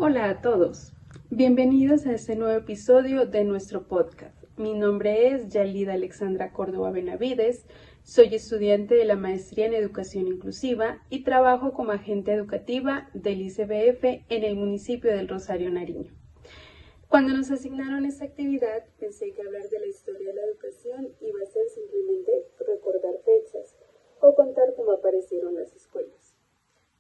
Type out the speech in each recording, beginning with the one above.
Hola a todos, bienvenidos a este nuevo episodio de nuestro podcast. Mi nombre es Yalida Alexandra Córdoba Benavides, soy estudiante de la Maestría en Educación Inclusiva y trabajo como agente educativa del ICBF en el municipio del Rosario Nariño. Cuando nos asignaron esta actividad, pensé que hablar de la historia de la educación iba a ser simplemente recordar fechas o contar cómo aparecieron las escuelas.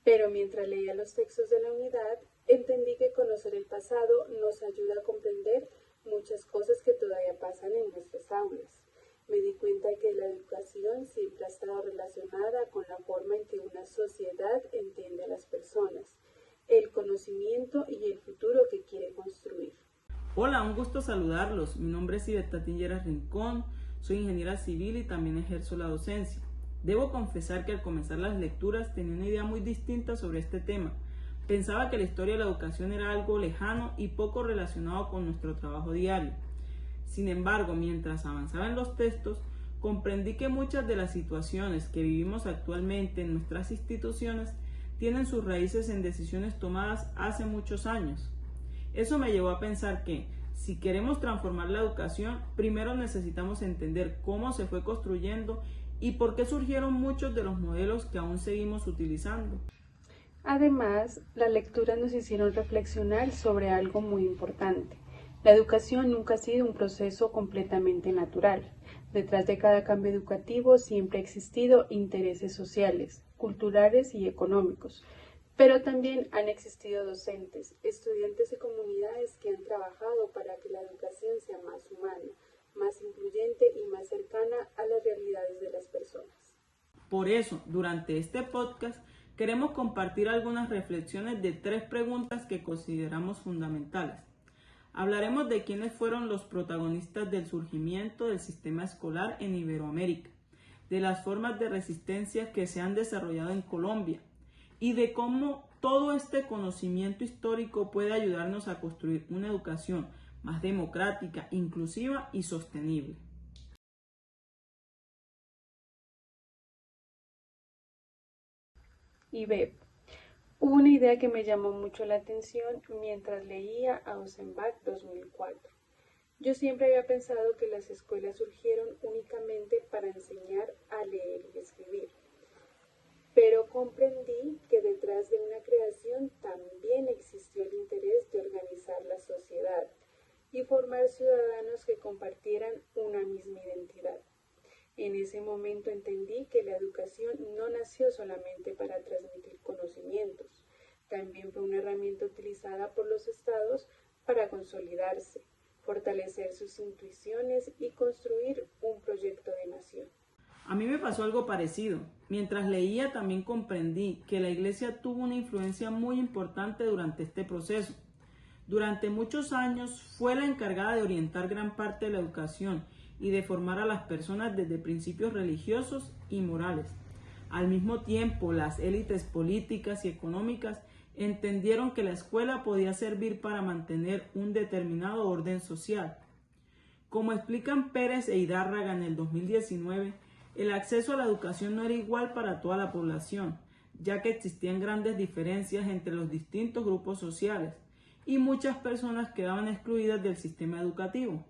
Pero mientras leía los textos de la unidad, entendí que conocer el pasado nos ayuda a comprender muchas cosas que todavía pasan en nuestras aulas. Me di cuenta que la educación siempre ha estado relacionada con la forma en que una sociedad entiende a las personas, el conocimiento y el futuro que quiere construir. Hola, un gusto saludarlos. Mi nombre es Iveta Tillera Rincón, soy ingeniera civil y también ejerzo la docencia. Debo confesar que al comenzar las lecturas tenía una idea muy distinta sobre este tema. Pensaba que la historia de la educación era algo lejano y poco relacionado con nuestro trabajo diario. Sin embargo, mientras avanzaba en los textos, comprendí que muchas de las situaciones que vivimos actualmente en nuestras instituciones tienen sus raíces en decisiones tomadas hace muchos años. Eso me llevó a pensar que, si queremos transformar la educación, primero necesitamos entender cómo se fue construyendo y por qué surgieron muchos de los modelos que aún seguimos utilizando. Además, las lecturas nos hicieron reflexionar sobre algo muy importante. La educación nunca ha sido un proceso completamente natural. Detrás de cada cambio educativo siempre ha existido intereses sociales, culturales y económicos. Pero también han existido docentes, estudiantes y comunidades que han trabajado para que la educación sea más humana, más incluyente y más cercana a las realidades de las personas. Por eso, durante este podcast, queremos compartir algunas reflexiones de 3 preguntas que consideramos fundamentales. Hablaremos de quiénes fueron los protagonistas del surgimiento del sistema escolar en Iberoamérica, de las formas de resistencia que se han desarrollado en Colombia y de cómo todo este conocimiento histórico puede ayudarnos a construir una educación más democrática, inclusiva y sostenible. Y B. Hubo una idea que me llamó mucho la atención mientras leía Auerbach 2004. Yo siempre había pensado que las escuelas surgieron únicamente para enseñar a leer y escribir, pero comprendí que detrás de una creación también existió el interés de organizar la sociedad y formar ciudadanos que compartieran una misma identidad. En ese momento entendí que la educación no nació solamente para transmitir conocimientos, también fue una herramienta utilizada por los estados para consolidarse, fortalecer sus intuiciones y construir un proyecto de nación. A mí me pasó algo parecido. Mientras leía también comprendí que la Iglesia tuvo una influencia muy importante durante este proceso. Durante muchos años fue la encargada de orientar gran parte de la educación y de formar a las personas desde principios religiosos y morales. Al mismo tiempo, las élites políticas y económicas entendieron que la escuela podía servir para mantener un determinado orden social. Como explican Pérez e Hidárraga en el 2019, el acceso a la educación no era igual para toda la población, ya que existían grandes diferencias entre los distintos grupos sociales y muchas personas quedaban excluidas del sistema educativo.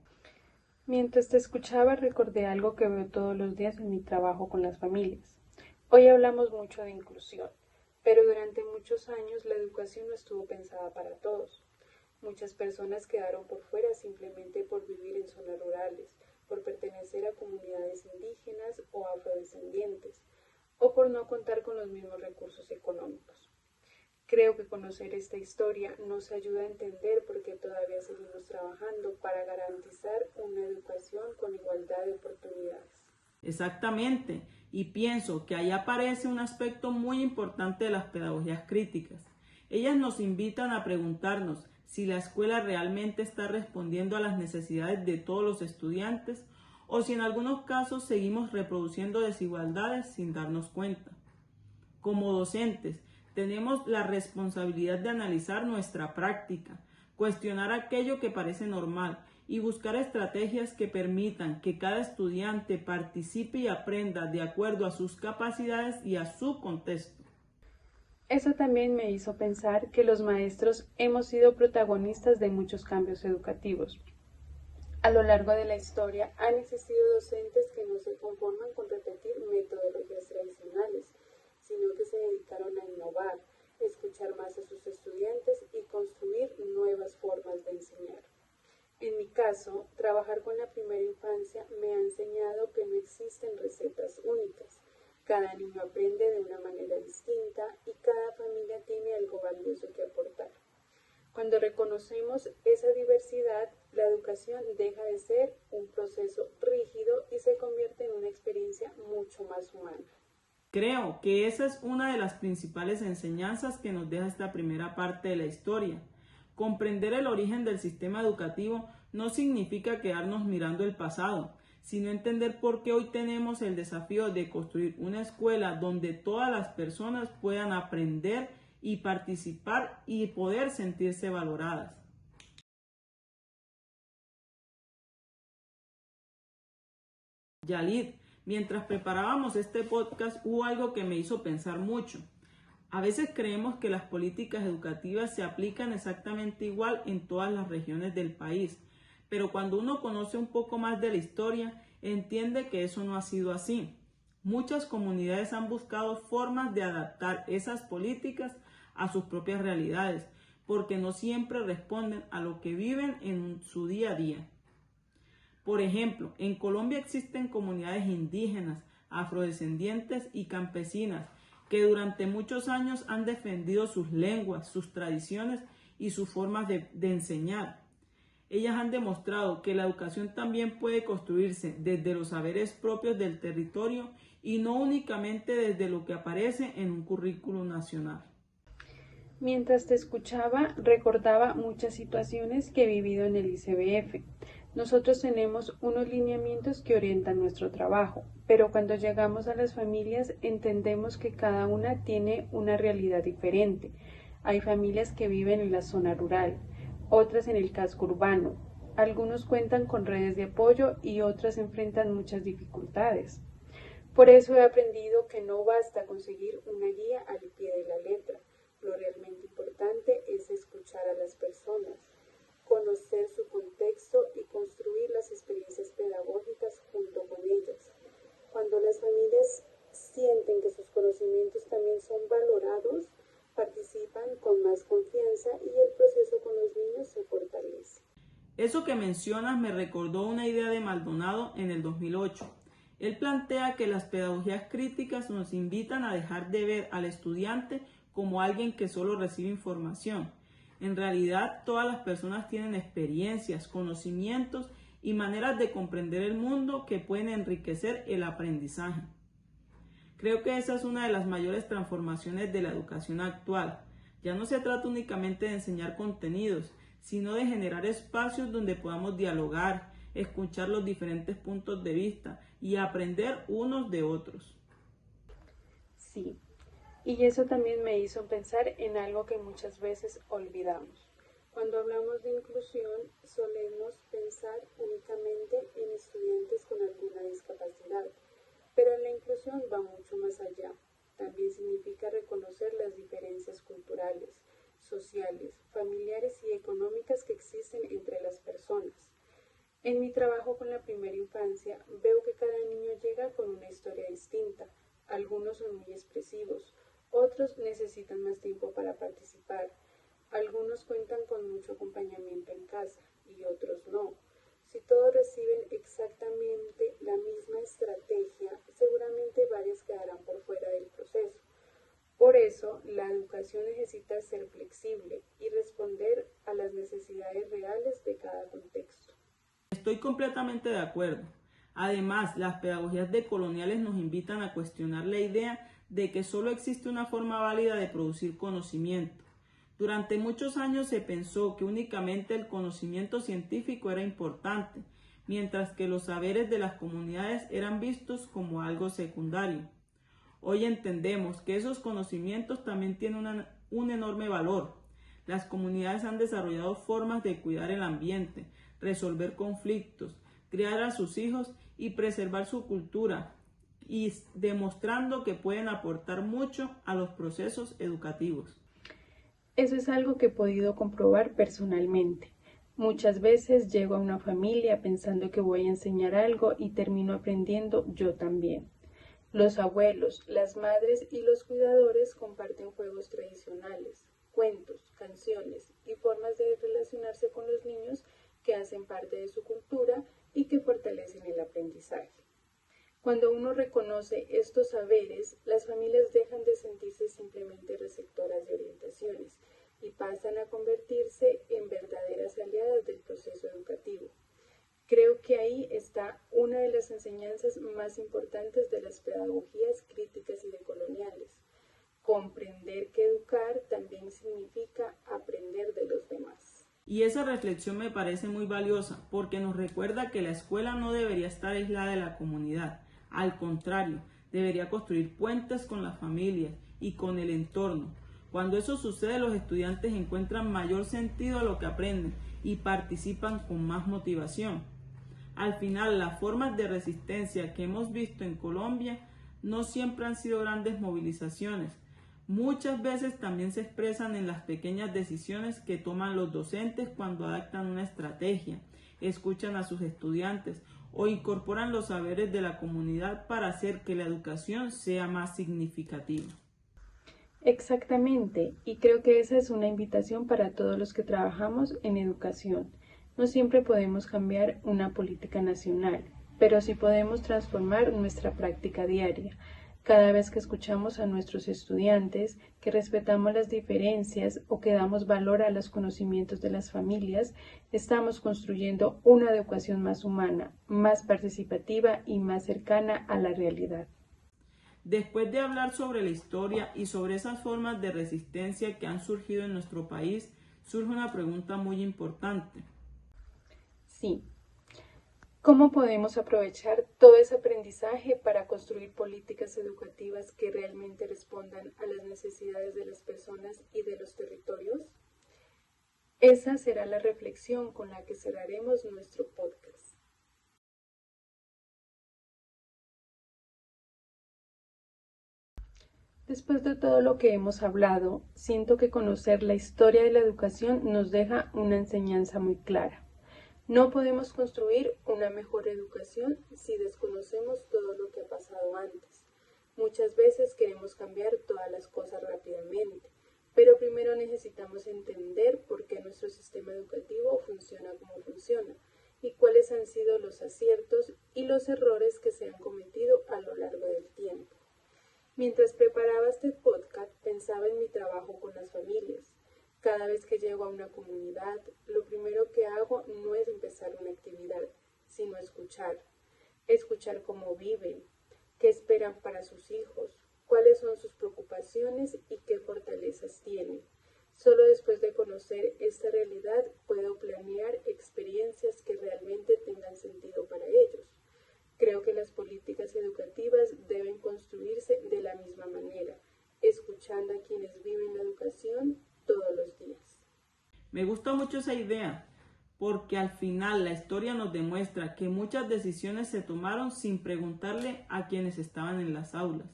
Mientras te escuchaba recordé algo que veo todos los días en mi trabajo con las familias. Hoy hablamos mucho de inclusión, pero durante muchos años la educación no estuvo pensada para todos. Muchas personas quedaron por fuera simplemente por vivir en zonas rurales, por pertenecer a comunidades indígenas o afrodescendientes, o por no contar con los mismos recursos económicos. Creo que conocer esta historia nos ayuda a entender por qué todavía seguimos trabajando para garantizar una educación con igualdad de oportunidades. Exactamente, y pienso que ahí aparece un aspecto muy importante de las pedagogías críticas. Ellas nos invitan a preguntarnos si la escuela realmente está respondiendo a las necesidades de todos los estudiantes o si en algunos casos seguimos reproduciendo desigualdades sin darnos cuenta. Como docentes, tenemos la responsabilidad de analizar nuestra práctica, cuestionar aquello que parece normal y buscar estrategias que permitan que cada estudiante participe y aprenda de acuerdo a sus capacidades y a su contexto. Eso también me hizo pensar que los maestros hemos sido protagonistas de muchos cambios educativos. A lo largo de la historia han existido docentes que no se conforman con repetir metodologías tradicionales, sino que se dedicaron a innovar, escuchar más a sus estudiantes y construir nuevas formas de enseñar. En mi caso, trabajar con la primera infancia me ha enseñado que no existen recetas únicas. Cada niño aprende de una manera distinta y cada familia tiene algo valioso que aportar. Cuando reconocemos esa diversidad, la educación deja de ser un proceso rígido y se convierte en una experiencia mucho más humana. Creo que esa es una de las principales enseñanzas que nos deja esta primera parte de la historia. Comprender el origen del sistema educativo no significa quedarnos mirando el pasado, sino entender por qué hoy tenemos el desafío de construir una escuela donde todas las personas puedan aprender y participar y poder sentirse valoradas. Yalid, mientras preparábamos este podcast hubo algo que me hizo pensar mucho. A veces creemos que las políticas educativas se aplican exactamente igual en todas las regiones del país, pero cuando uno conoce un poco más de la historia, entiende que eso no ha sido así. Muchas comunidades han buscado formas de adaptar esas políticas a sus propias realidades, porque no siempre responden a lo que viven en su día a día. Por ejemplo, en Colombia existen comunidades indígenas, afrodescendientes y campesinas que durante muchos años han defendido sus lenguas, sus tradiciones y sus formas de enseñar. Ellas han demostrado que la educación también puede construirse desde los saberes propios del territorio y no únicamente desde lo que aparece en un currículo nacional. Mientras te escuchaba, recordaba muchas situaciones que he vivido en el ICBF. Nosotros tenemos unos lineamientos que orientan nuestro trabajo, pero cuando llegamos a las familias entendemos que cada una tiene una realidad diferente. Hay familias que viven en la zona rural, otras en el casco urbano. Algunos cuentan con redes de apoyo y otras enfrentan muchas dificultades. Por eso he aprendido que no basta conseguir una guía al pie de la letra. Lo realmente importante es escuchar a las personas, conocer su contexto y construir las experiencias pedagógicas junto con ellas. Cuando las familias sienten que sus conocimientos también son valorados, participan con más confianza y el proceso con los niños se fortalece. Eso que mencionas me recordó una idea de Maldonado en el 2008. Él plantea que las pedagogías críticas nos invitan a dejar de ver al estudiante como alguien que solo recibe información. En realidad, todas las personas tienen experiencias, conocimientos y maneras de comprender el mundo que pueden enriquecer el aprendizaje. Creo que esa es una de las mayores transformaciones de la educación actual. Ya no se trata únicamente de enseñar contenidos, sino de generar espacios donde podamos dialogar, escuchar los diferentes puntos de vista y aprender unos de otros. Sí, y eso también me hizo pensar en algo que muchas veces olvidamos. Cuando hablamos de inclusión, solemos pensar únicamente en estudiantes con alguna discapacidad, pero la inclusión va mucho más allá. También significa reconocer las diferencias culturales, sociales, familiares y económicas que existen entre las personas. En mi trabajo con la primera infancia, veo que cada niño llega con una historia distinta. Algunos son muy expresivos, otros necesitan más tiempo para participar. Algunos cuentan con mucho acompañamiento en casa y otros no. Si todos reciben exactamente la misma estrategia, seguramente varias quedarán por fuera del proceso. Por eso, la educación necesita ser flexible y responder a las necesidades reales de cada contexto. Estoy completamente de acuerdo. Además, las pedagogías decoloniales nos invitan a cuestionar la idea de que solo existe una forma válida de producir conocimiento. Durante muchos años se pensó que únicamente el conocimiento científico era importante, mientras que los saberes de las comunidades eran vistos como algo secundario. Hoy entendemos que esos conocimientos también tienen un enorme valor. Las comunidades han desarrollado formas de cuidar el ambiente, resolver conflictos, criar a sus hijos y preservar su cultura. y demostrando que pueden aportar mucho a los procesos educativos. Eso es algo que he podido comprobar personalmente. Muchas veces llego a una familia pensando que voy a enseñar algo y termino aprendiendo yo también. Los abuelos, las madres y los cuidadores comparten juegos tradicionales, cuentos, canciones y formas de relacionarse con los niños que hacen parte de su cultura y que fortalecen el aprendizaje. Cuando uno reconoce estos saberes, las familias dejan de sentirse simplemente receptoras de orientaciones y pasan a convertirse en verdaderas aliadas del proceso educativo. Creo que ahí está una de las enseñanzas más importantes de las pedagogías críticas y decoloniales. Comprender que educar también significa aprender de los demás. Y esa reflexión me parece muy valiosa porque nos recuerda que la escuela no debería estar aislada de la comunidad. Al contrario, debería construir puentes con las familias y con el entorno. Cuando eso sucede, los estudiantes encuentran mayor sentido a lo que aprenden y participan con más motivación. Al final, las formas de resistencia que hemos visto en Colombia no siempre han sido grandes movilizaciones. Muchas veces también se expresan en las pequeñas decisiones que toman los docentes cuando adaptan una estrategia, escuchan a sus estudiantes o incorporan los saberes de la comunidad para hacer que la educación sea más significativa. Exactamente, y creo que esa es una invitación para todos los que trabajamos en educación. No siempre podemos cambiar una política nacional, pero sí podemos transformar nuestra práctica diaria. Cada vez que escuchamos a nuestros estudiantes, que respetamos las diferencias o que damos valor a los conocimientos de las familias, estamos construyendo una educación más humana, más participativa y más cercana a la realidad. Después de hablar sobre la historia y sobre esas formas de resistencia que han surgido en nuestro país, surge una pregunta muy importante. Sí. ¿Cómo podemos aprovechar todo ese aprendizaje para construir políticas educativas que realmente respondan a las necesidades de las personas y de los territorios? Esa será la reflexión con la que cerraremos nuestro podcast. Después de todo lo que hemos hablado, siento que conocer la historia de la educación nos deja una enseñanza muy clara. No podemos construir una mejor educación si desconocemos todo lo que ha pasado antes. Muchas veces queremos cambiar todas las cosas rápidamente, pero primero necesitamos entender por qué nuestro sistema educativo funciona como funciona y cuáles han sido los aciertos y los errores que se han cometido a lo largo del tiempo. Mientras preparaba este podcast, pensaba en mi trabajo con las familias. Cada vez que llego a una comunidad, lo primero que hago no es empezar una actividad, sino escuchar. Escuchar cómo viven, qué esperan para sus hijos, cuáles son sus preocupaciones y qué fortalezas tienen. Solo después de conocer esta realidad puedo planear experiencias que realmente tengan sentido para ellos. Creo que las políticas educativas deben construirse de la misma manera, escuchando a quienes viven la educación todos los días. Me gusta mucho esa idea, porque al final la historia nos demuestra que muchas decisiones se tomaron sin preguntarle a quienes estaban en las aulas.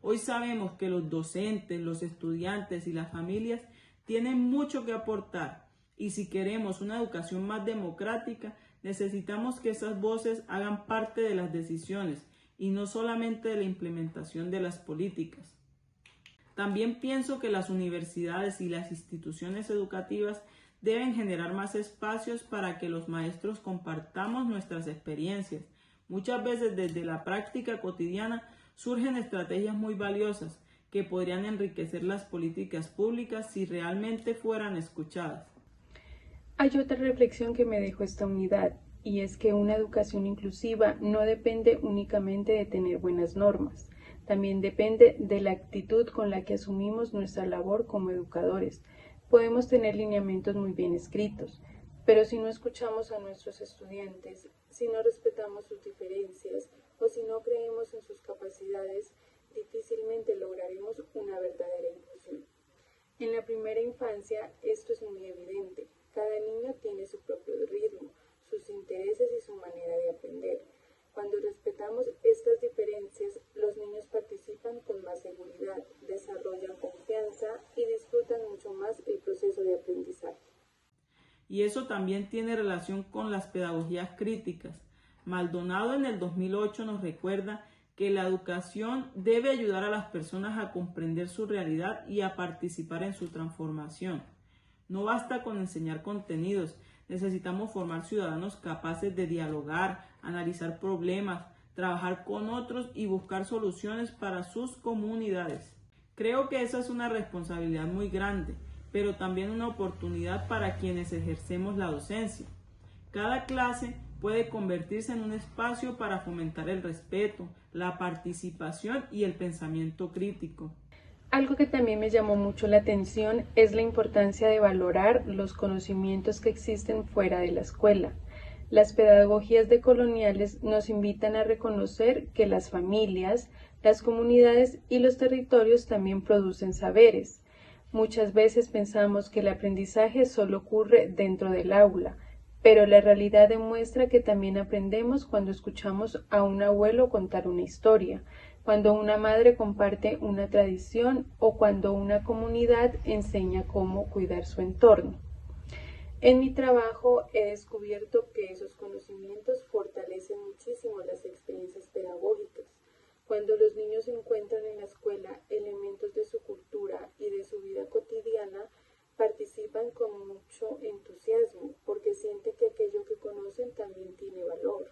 Hoy sabemos que los docentes, los estudiantes y las familias tienen mucho que aportar, y si queremos una educación más democrática, necesitamos que esas voces hagan parte de las decisiones y no solamente de la implementación de las políticas. También pienso que las universidades y las instituciones educativas deben generar más espacios para que los maestros compartamos nuestras experiencias. Muchas veces desde la práctica cotidiana surgen estrategias muy valiosas que podrían enriquecer las políticas públicas si realmente fueran escuchadas. Hay otra reflexión que me dejó esta unidad, y es que una educación inclusiva no depende únicamente de tener buenas normas, también depende de la actitud con la que asumimos nuestra labor como educadores. Podemos tener lineamientos muy bien escritos, pero si no escuchamos a nuestros estudiantes, si no respetamos sus diferencias o si no creemos en sus capacidades, difícilmente lograremos una verdadera inclusión. En la primera infancia esto es muy evidente. Cada niño tiene su propio ritmo, sus intereses y su manera de aprender. Cuando respetamos estas diferencias, los niños participan con más seguridad, desarrollan confianza y disfrutan mucho más el proceso de aprendizaje. Y eso también tiene relación con las pedagogías críticas. Maldonado en el 2008 nos recuerda que la educación debe ayudar a las personas a comprender su realidad y a participar en su transformación. No basta con enseñar contenidos, necesitamos formar ciudadanos capaces de dialogar, analizar problemas, trabajar con otros y buscar soluciones para sus comunidades. Creo que esa es una responsabilidad muy grande, pero también una oportunidad para quienes ejercemos la docencia. Cada clase puede convertirse en un espacio para fomentar el respeto, la participación y el pensamiento crítico. Algo que también me llamó mucho la atención es la importancia de valorar los conocimientos que existen fuera de la escuela. Las pedagogías decoloniales nos invitan a reconocer que las familias, las comunidades y los territorios también producen saberes. Muchas veces pensamos que el aprendizaje solo ocurre dentro del aula, pero la realidad demuestra que también aprendemos cuando escuchamos a un abuelo contar una historia, cuando una madre comparte una tradición o cuando una comunidad enseña cómo cuidar su entorno. En mi trabajo he descubierto que esos conocimientos fortalecen muchísimo las experiencias pedagógicas. Cuando los niños encuentran en la escuela elementos de su cultura y de su vida cotidiana, participan con mucho entusiasmo porque sienten que aquello que conocen también tiene valor.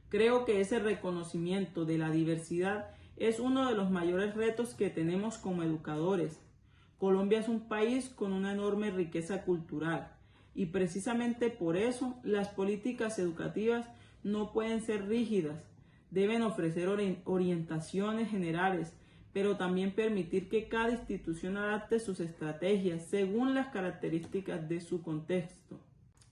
Creo que ese reconocimiento de la diversidad es uno de los mayores retos que tenemos como educadores. Colombia es un país con una enorme riqueza cultural y precisamente por eso las políticas educativas no pueden ser rígidas. Deben ofrecer orientaciones generales, pero también permitir que cada institución adapte sus estrategias según las características de su contexto.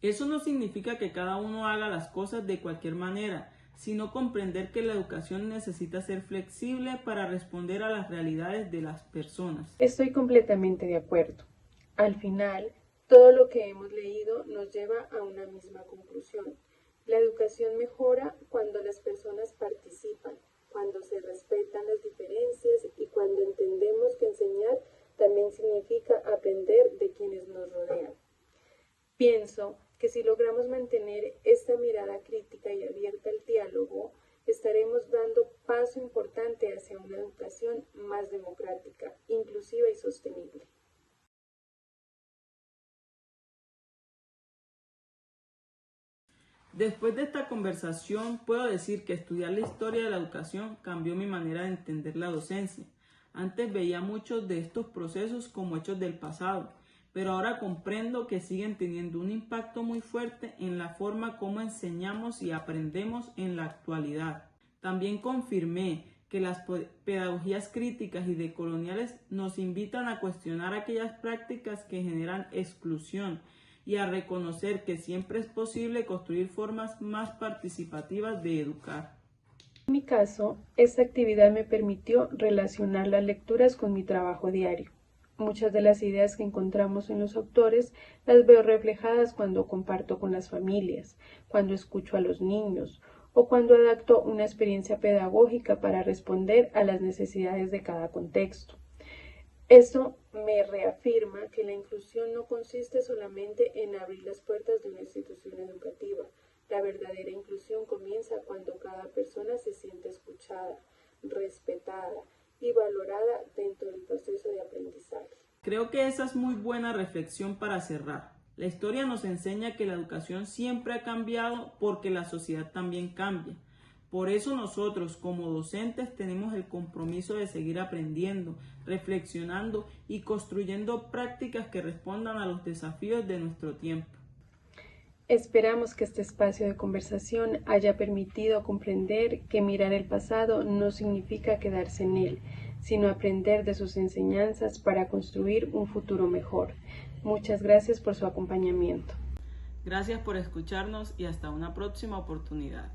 Eso no significa que cada uno haga las cosas de cualquier manera, sino comprender que la educación necesita ser flexible para responder a las realidades de las personas. Estoy completamente de acuerdo. Al final, todo lo que hemos leído nos lleva a una misma conclusión. La educación mejora cuando las personas participan, cuando se respetan las diferencias y cuando entendemos que enseñar también significa aprender de quienes nos rodean. Pienso que si logramos mantener esta mirada crítica y abierta al diálogo, estaremos dando paso importante hacia una educación más democrática, inclusiva y sostenible. Después de esta conversación, puedo decir que estudiar la historia de la educación cambió mi manera de entender la docencia. Antes veía muchos de estos procesos como hechos del pasado, pero ahora comprendo que siguen teniendo un impacto muy fuerte en la forma como enseñamos y aprendemos en la actualidad. También confirmé que las pedagogías críticas y decoloniales nos invitan a cuestionar aquellas prácticas que generan exclusión y a reconocer que siempre es posible construir formas más participativas de educar. En mi caso, esta actividad me permitió relacionar las lecturas con mi trabajo diario. Muchas de las ideas que encontramos en los autores las veo reflejadas cuando comparto con las familias, cuando escucho a los niños o cuando adapto una experiencia pedagógica para responder a las necesidades de cada contexto. Esto me reafirma que la inclusión no consiste solamente en abrir las puertas de una institución educativa. La verdadera inclusión comienza cuando cada persona se siente escuchada, respetada y valorada dentro del proceso de aprendizaje. Creo que esa es muy buena reflexión para cerrar. La historia nos enseña que la educación siempre ha cambiado porque la sociedad también cambia. Por eso nosotros como docentes tenemos el compromiso de seguir aprendiendo, reflexionando y construyendo prácticas que respondan a los desafíos de nuestro tiempo. Esperamos que este espacio de conversación haya permitido comprender que mirar el pasado no significa quedarse en él, sino aprender de sus enseñanzas para construir un futuro mejor. Muchas gracias por su acompañamiento. Gracias por escucharnos y hasta una próxima oportunidad.